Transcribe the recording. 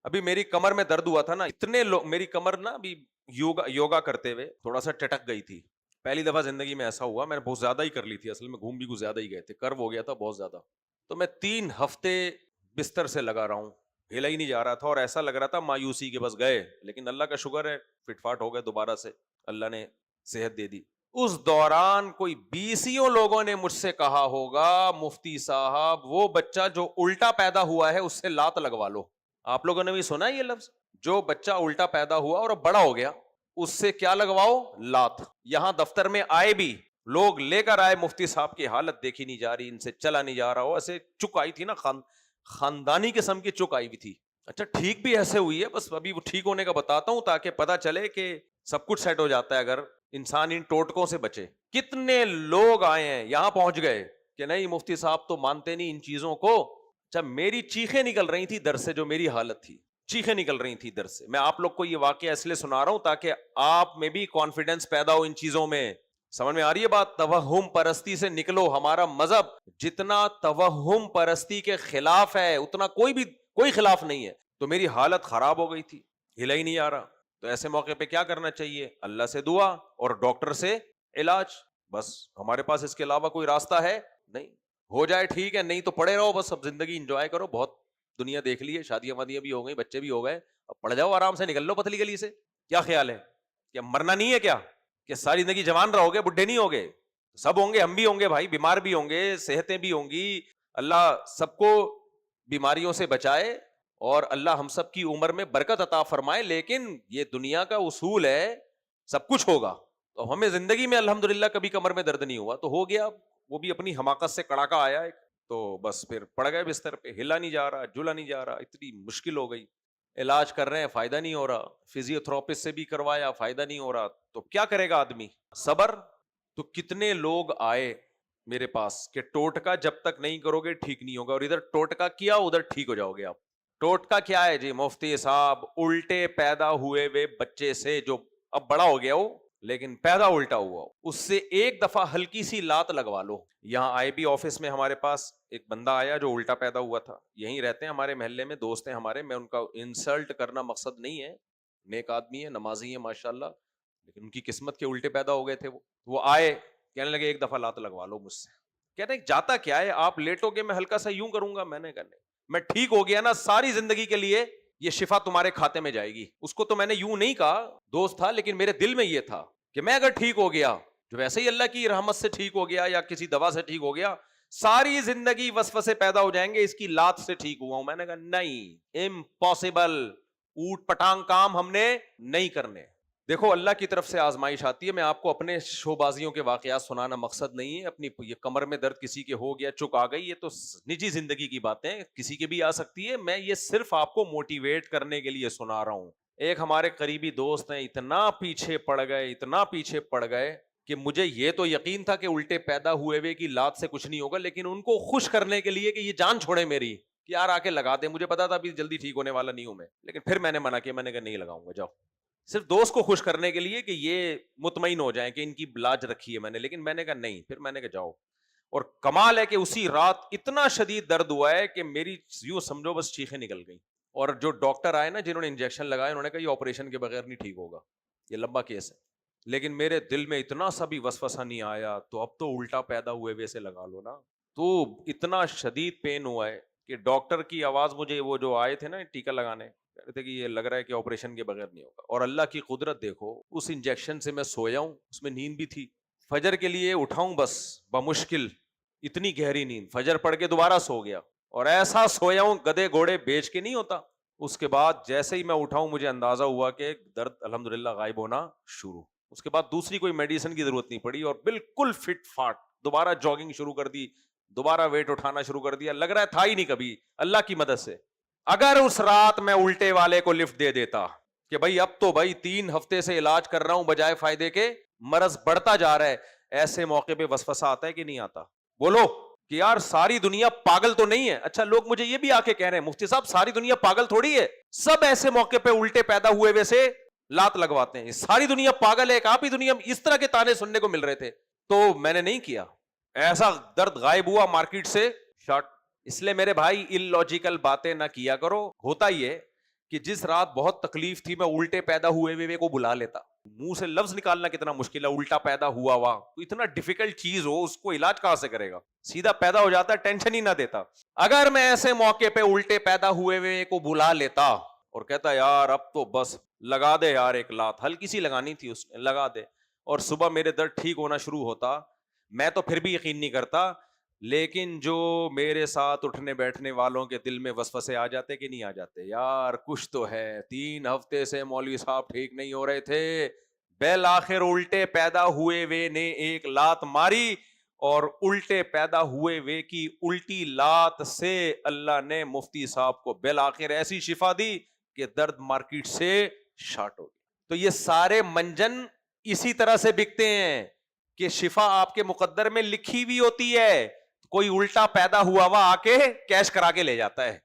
ابھی میری کمر میں درد ہوا تھا نا، اتنے لوگ میری کمر نا ابھی یوگا کرتے ہوئے تھوڑا سا ٹٹک گئی تھی. پہلی دفعہ زندگی میں ایسا ہوا. میں نے بہت زیادہ ہی کر لی تھی اصل میں، گھوم بھی کچھ زیادہ ہی گئے تھے، کرو ہو گیا تھا بہت زیادہ. تو میں 3 ہفتے بستر سے لگا رہا ہوں، ہلا ہی نہیں جا رہا تھا، اور ایسا لگ رہا تھا مایوسی کے بس گئے. لیکن اللہ کا شکر ہے فٹ فاٹ ہو گئے دوبارہ سے، اللہ نے صحت دے دی. اس دوران کوئی 20 لوگوں نے مجھ سے کہا ہوگا مفتی صاحب وہ بچہ جو الٹا پیدا ہوا ہے اس سے لات لگوا لو. آپ لوگوں نے بھی سنا ہے یہ لفظ؟ جو بچہ الٹا پیدا ہوا اور بڑا ہو گیا اس سے کیا لگواؤ؟ لات. یہاں دفتر میں آئے بھی لوگ لے کر آئے، مفتی صاحب کی حالت دیکھی نہیں جا رہی، ان سے چلا نہیں جا رہا ہو، ایسے چک آئی تھی نا، خاندانی قسم کی چک آئی ہوئی تھی. اچھا ٹھیک بھی ایسے ہوئی ہے، بس ابھی وہ ٹھیک ہونے کا بتاتا ہوں تاکہ پتا چلے کہ سب کچھ سیٹ ہو جاتا ہے اگر انسان ان ٹوٹکوں سے بچے. کتنے لوگ آئے ہیں یہاں پہنچ گئے کہ نہیں مفتی صاحب تو مانتے نہیں ان چیزوں کو. اچھا میری چیخیں نکل رہی تھی در سے، جو میری حالت تھی چیخیں نکل رہی تھی در سے. میں آپ لوگ کو یہ واقعہ اس لیے سنا رہا ہوں تاکہ آپ میں بھی کانفیڈنس پیدا ہو ان چیزوں میں. سمجھ میں آ رہی ہے بات؟ توہم پرستی سے نکلو. ہمارا مذہب جتنا توہم پرستی کے خلاف ہے اتنا کوئی خلاف نہیں ہے. تو میری حالت خراب ہو گئی تھی، ہلا ہی نہیں آ رہا. تو ایسے موقع پہ کیا کرنا چاہیے؟ اللہ سے دعا اور ڈاکٹر سے علاج. بس ہمارے پاس اس کے علاوہ کوئی راستہ ہے نہیں. ہو جائے ٹھیک ہے، نہیں تو پڑے رہو بس. اب زندگی انجوائے کرو، بہت دنیا دیکھ لی ہے، شادیاں وادیاں بھی ہو گئی، بچے بھی ہو گئے، اب پڑ جاؤ آرام سے، نکل لو پتلی گلی سے. کیا خیال ہے کہ مرنا نہیں ہے کیا؟ کہ ساری زندگی جوان رہو گے، بڈھے نہیں ہوگے؟ سب ہوں گے، ہم بھی ہوں گے بھائی، بیمار بھی ہوں گے، صحتیں بھی ہوں گی. اللہ سب کو بیماریوں سے بچائے اور اللہ ہم سب کی عمر میں برکت عطا فرمائے. لیکن یہ دنیا کا اصول ہے، سب کچھ ہوگا. تو ہمیں زندگی میں الحمدللہ کبھی کمر میں درد نہیں ہوا، تو ہو گیا، وہ بھی اپنی حماقت سے کڑاکا آیا ایک، تو بس پھر پڑ گئے بستر پہ، ہلا نہیں جا رہا، جلا نہیں جا رہا. اتنی مشکل ہو گئی، علاج کر رہے ہیں فائدہ نہیں ہو رہا، فزیو تھراپسٹ سے بھی کروایا فائدہ نہیں ہو رہا. تو کیا کرے گا آدمی؟ صبر. تو کتنے لوگ آئے میرے پاس کہ ٹوٹکا جب تک نہیں کرو گے ٹھیک نہیں ہوگا، اور ادھر ٹوٹکا کیا ادھر ٹھیک ہو جاؤ گے آپ. ٹوٹکا کیا ہے جی مفتی صاحب؟ الٹے پیدا ہوئے ہوئے بچے سے، جو اب بڑا ہو گیا ہو لیکن پیدا الٹا ہوا ہو، اس سے ایک دفعہ ہلکی سی لات لگوا لو. یہاں آئی بی آفس میں ہمارے پاس ایک بندہ آیا جو الٹا پیدا ہوا تھا، یہیں رہتے ہیں ہمارے محلے میں، دوست ہیں ہمارے. میں ان کا انسلٹ کرنا مقصد نہیں ہے، نیک آدمی ہے، نمازی ہے ماشاءاللہ، لیکن ان کی قسمت کے الٹے پیدا ہو گئے تھے. وہ آئے کہنے لگے ایک دفعہ لات لگوا لو مجھ سے. کہتے ہیں جاتا کیا ہے، آپ لیٹو گے میں ہلکا سا یوں کروں گا. میں نے کہا نہیں، میں ٹھیک ہو گیا نا ساری زندگی کے لیے یہ شفا تمہارے کھاتے میں جائے گی. اس کو تو میں نے یوں نہیں کہا، دوست تھا، لیکن میرے دل میں یہ تھا کہ میں اگر ٹھیک ہو گیا، جو ویسے ہی اللہ کی رحمت سے ٹھیک ہو گیا یا کسی دوا سے ٹھیک ہو گیا، ساری زندگی وسوسے پیدا ہو جائیں گے اس کی لات سے ٹھیک ہوا ہوں. میں نے کہا نہیں، امپاسبل، اوٹ پٹانگ کام ہم نے نہیں کرنے. دیکھو اللہ کی طرف سے آزمائش آتی ہے. میں آپ کو اپنے شو بازیوں کے واقعات سنانا مقصد نہیں ہے. اپنی یہ کمر میں درد کسی کے ہو گیا، چک آ گئی، یہ تو نجی زندگی کی باتیں، کسی کے بھی آ سکتی ہے. میں یہ صرف آپ کو موٹیویٹ کرنے کے لیے سنا رہا ہوں. ایک ہمارے قریبی دوست ہیں، اتنا پیچھے پڑ گئے، اتنا پیچھے پڑ گئے کہ مجھے یہ تو یقین تھا کہ الٹے پیدا ہوئے ہوئے کی لات سے کچھ نہیں ہوگا، لیکن ان کو خوش کرنے کے لیے کہ یہ جان چھوڑے میری، کہ یار آ کے لگا دے. مجھے پتا تھا ابھی جلدی ٹھیک ہونے والا نہیں ہوں میں، لیکن پھر میں نے منع کیا. میں نے کہا نہیں لگاؤں گا، جاؤ. صرف دوست کو خوش کرنے کے لیے کہ یہ مطمئن ہو جائیں کہ ان کی لاج رکھی ہے میں نے. لیکن میں نے کہا نہیں، پھر میں نے کہا جاؤ. اور کمال ہے کہ اسی رات اتنا شدید درد ہوا ہے کہ میری یوں سمجھو بس چیخیں نکل گئی. اور جو ڈاکٹر آئے نا جنہوں نے انجیکشن لگائے، انہوں نے کہا یہ آپریشن کے بغیر نہیں ٹھیک ہوگا، یہ لمبا کیس ہے. لیکن میرے دل میں اتنا سا بھی وسوسہ نہیں آیا، تو اب تو الٹا پیدا ہوئے ویسے لگا لو نا. تو اتنا شدید پین ہوا ہے کہ ڈاکٹر کی آواز مجھے، وہ جو آئے تھے نا ٹیکا لگانے، کہہ رہے تھے کہ یہ لگ رہا ہے کہ آپریشن کے بغیر نہیں ہوگا. اور اللہ کی قدرت دیکھو، اس انجیکشن سے میں سویا ہوں، اس میں نیند بھی تھی. فجر کے لیے اٹھاؤں بس بمشکل، اتنی گہری نیند، فجر پڑھ کے دوبارہ سو گیا، اور ایسا سویا ہوں گدے گھوڑے بیچ کے نہیں ہوتا. اس کے بعد جیسے ہی میں اٹھاؤں مجھے اندازہ ہوا کہ درد الحمدللہ غائب ہونا شروع. اس کے بعد دوسری کوئی میڈیسن کی ضرورت نہیں پڑی، اور بالکل فٹ فاٹ دوبارہ جاگنگ شروع کر دی، دوبارہ ویٹ اٹھانا شروع کر دیا. لگ رہا تھا ہی نہیں کبھی، اللہ کی مدد سے. اگر اس رات میں الٹے والے کو لفٹ دے دیتا کہ بھائی اب تو بھائی 3 ہفتے سے علاج کر رہا ہوں بجائے فائدے کے، مرض بڑھتا جا رہا ہے، ایسے موقع پہ وسوسہ آتا ہے کہ نہیں آتا؟ بولو کہ یار ساری دنیا پاگل تو نہیں ہے. اچھا لوگ مجھے یہ بھی آ کے کہہ رہے ہیں مفتی صاحب ساری دنیا پاگل تھوڑی ہے، سب ایسے موقع پہ الٹے پیدا ہوئے ویسے لات لگواتے ہیں. ساری دنیا پاگل ہے، ایک آپ ہی دنیا میں. اس طرح کے تانے سننے کو مل رہے تھے. تو میں نے نہیں کیا، ایسا درد غائب ہوا مارکیٹ سے شارٹ. اس لیے میرے بھائی ان لاجیکل باتیں نہ کیا کرو. ہوتا ہی ہے کہ جس رات بہت تکلیف تھی میں الٹے پیدا ہوئے کو بلا لیتا. منہ سے لفظ نکالنا کتنا مشکل ہے, الٹا پیدا ہوا ہوا, تو اتنا ڈیفیکلٹ چیز ہو اس کو علاج کہاں سے کرے گا, سیدھا پیدا ہو جاتا ہے, ٹینشن ہی نہ دیتا. اگر میں ایسے موقع پہ الٹے پیدا ہوئے کو بلا لیتا اور کہتا یار اب تو بس لگا دے یار ایک لات, ہلکی سی لگانی تھی اس نے, لگا دے, اور صبح میرے درد ٹھیک ہونا شروع ہوتا, میں تو پھر بھی یقین نہیں کرتا, لیکن جو میرے ساتھ اٹھنے بیٹھنے والوں کے دل میں وسوسے آ جاتے کہ نہیں آ جاتے, یار کچھ تو ہے, 3 ہفتے سے مولوی صاحب ٹھیک نہیں ہو رہے تھے, بالآخر الٹے پیدا ہوئے نے ایک لات ماری, اور الٹے پیدا ہوئے کی الٹی لات سے اللہ نے مفتی صاحب کو بالآخر ایسی شفا دی کہ درد مارکیٹ سے شارٹ ہو گیا. تو یہ سارے منجن اسی طرح سے بکتے ہیں کہ شفا آپ کے مقدر میں لکھی ہوئی ہوتی ہے, کوئی الٹا پیدا ہوا آ کے کیش کرا کے لے جاتا ہے.